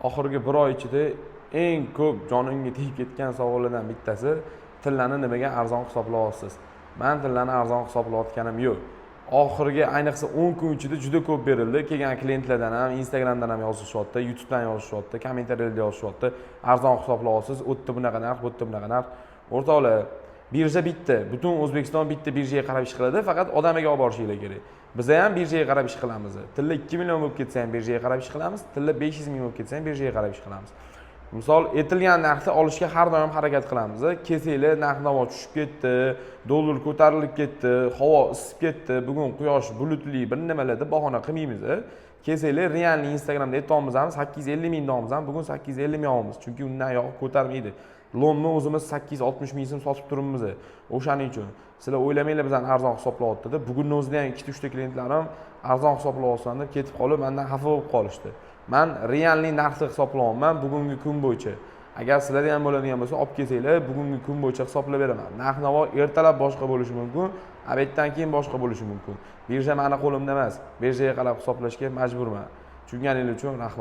oxirgi 1 oy ichida eng ko'p jonimga tegib ketgan savollardan bittasi tillarni nimaga arzon hisoblayapsiz? Men tillarni arzon hisoblayotganim yo'q. Oxirgi ayniqsa 10 kun ichida juda ko'p berildi. Kelgan klientlardan ham, Instagramdan ham yozishyapti, YouTubedan yozishyapti, kommentariylarda yozishyapti. Arzon hisoblayapsiz, o'tdi bunaqa narx, o'tdi bunaqa narx. O'rtoqlar, birja bitta, butun O'zbekiston bitta birjaga qarab ish qiladi, faqat odamiga olib borishinglar kerak. Biz ham birjaga qarab ish qilamiz. Tilla 2 million bo'lib ketsa ham birjaga qarab ish qilamiz, tilla 500 ming bo'lib ketsa ham birjaga qarab ish qilamiz. Misol aytilgan narxni olishga har doim harakat qilamiz. Kesanglar narx-navo tushib ketdi, dollar ko'tarilib ketdi, havo isib ketdi, bugun quyosh bulutli bir nimalarda bahona qilmaymiz. Kesanglar realni Instagramda aytamiz ham 850 ming deymiz ham, bugun 850 ming olamiz. Chunki undan yo'q ko'tarmaydi. Lonni o'zimiz 860 ming so'm sotib turibmiz. O'shaning uchun sizlar o'ylamanglar bizdan arzon hisoblayapti-da. Bugunning o'zida ham 2-3 ta klientlarim arzon hisoblayapsan deb ketib qolib, mendan xafa bo'lib qolishdi. Men realni narxni hisoblayapman bugungi kun bo'yicha. Agar sizlarda ham bo'ladigan bo'lsa, olib kelsanglar, bugungi kun bo'yicha hisoblab beraman. Narx-navo ertalab boshqa bo'lishi mumkin, obeddan keyin boshqa bo'lishi mumkin. Birja meni qo'limda emas. Birjaga qarab hisoblashga majburman. Tushunganingiz uchun rahmat.